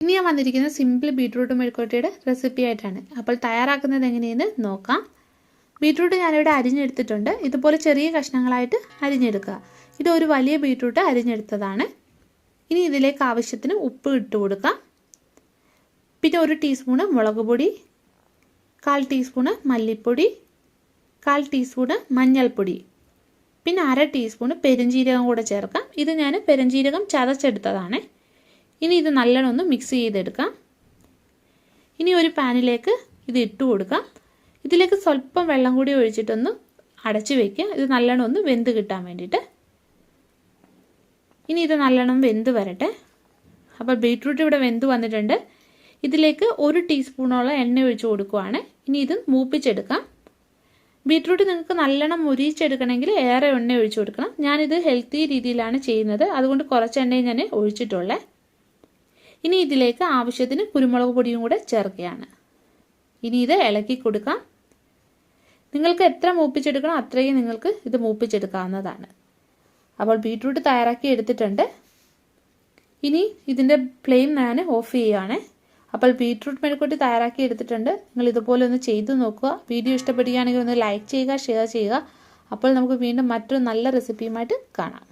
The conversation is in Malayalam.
ഇനി ഞാൻ വന്നിരിക്കുന്നത് സിമ്പിൾ ബീട്രൂട്ട് മെഴുക്കുവരട്ടിയുടെ റെസിപ്പി ആയിട്ടാണ്. അപ്പോൾ തയ്യാറാക്കുന്നത് എങ്ങനെയെന്ന് നോക്കാം. ബീട്രൂട്ട് ഞാനിവിടെ അരിഞ്ഞെടുത്തിട്ടുണ്ട്. ഇതുപോലെ ചെറിയ കഷ്ണങ്ങളായിട്ട് അരിഞ്ഞെടുക്കുക. ഇത് ഒരു വലിയ ബീട്രൂട്ട് അരിഞ്ഞെടുത്തതാണ്. ഇനി ഇതിലേക്ക് ആവശ്യത്തിന് ഉപ്പ് ഇട്ട് കൊടുക്കാം. പിന്നെ 1 ടീസ്പൂണ് മുളക് പൊടി, 1/4 ടീസ്പൂണ് മല്ലിപ്പൊടി, 1/4 ടീസ്പൂണ് മഞ്ഞൾപ്പൊടി, പിന്നെ 1/2 ടീസ്പൂണ് പെരുംജീരകം കൂടെ ചേർക്കാം. ഇത് ഞാൻ പെരുംജീരകം ചതച്ചെടുത്തതാണ്. ഇനി ഇത് നല്ലോണം ഒന്ന് മിക്സ് ചെയ്തെടുക്കാം. ഇനി ഒരു പാനിലേക്ക് ഇത് ഇട്ട് കൊടുക്കാം. ഇതിലേക്ക് സ്വല്പം വെള്ളം കൂടി ഒഴിച്ചിട്ടൊന്ന് അടച്ചു വയ്ക്കുക. ഇത് നല്ലോണം ഒന്ന് വെന്ത് കിട്ടാൻ വേണ്ടിയിട്ട്. ഇനി ഇത് നല്ലോണം വെന്ത് വരട്ടെ. അപ്പോൾ ബീട്രൂട്ട് ഇവിടെ വെന്ത് വന്നിട്ടുണ്ട്. ഇതിലേക്ക് 1 ടീസ്പൂണോളം എണ്ണ ഒഴിച്ച് കൊടുക്കുവാണ്. ഇനി ഇത് മൂപ്പിച്ചെടുക്കാം. ബീട്രൂട്ട് നിങ്ങൾക്ക് നല്ലോണം മുരിച്ചെടുക്കണമെങ്കിൽ ഏറെ എണ്ണ ഒഴിച്ച് കൊടുക്കണം. ഞാനിത് ഹെൽത്തി രീതിയിലാണ് ചെയ്യുന്നത്, അതുകൊണ്ട് കുറച്ച് എണ്ണയും ഞാൻ ഒഴിച്ചിട്ടുള്ളേ. ഇനി ഇതിലേക്ക് ആവശ്യത്തിന് കുരുമുളക് പൊടിയും കൂടെ ചേർക്കുകയാണ്. ഇനി ഇത് ഇളക്കി കൊടുക്കാം. നിങ്ങൾക്ക് എത്ര മൂപ്പിച്ചെടുക്കണോ അത്രയും നിങ്ങൾക്ക് ഇത് മൂപ്പിച്ചെടുക്കാവുന്നതാണ്. അപ്പോൾ ബീട്രൂട്ട് തയ്യാറാക്കി എടുത്തിട്ടുണ്ട്. ഇനി ഇതിൻ്റെ ഫ്ലെയിം ഞാൻ ഓഫ് ചെയ്യുകയാണ്. അപ്പോൾ ബീട്രൂട്ട് മെഴുക്കുവരട്ടി തയ്യാറാക്കി എടുത്തിട്ടുണ്ട്. നിങ്ങൾ ഇതുപോലെ ഒന്ന് ചെയ്തു നോക്കുക. വീഡിയോ ഇഷ്ടപ്പെടുകയാണെങ്കിൽ ഒന്ന് ലൈക്ക് ചെയ്യുക, ഷെയർ ചെയ്യുക. അപ്പോൾ നമുക്ക് വീണ്ടും മറ്റൊരു നല്ല റെസിപ്പിയുമായിട്ട് കാണാം.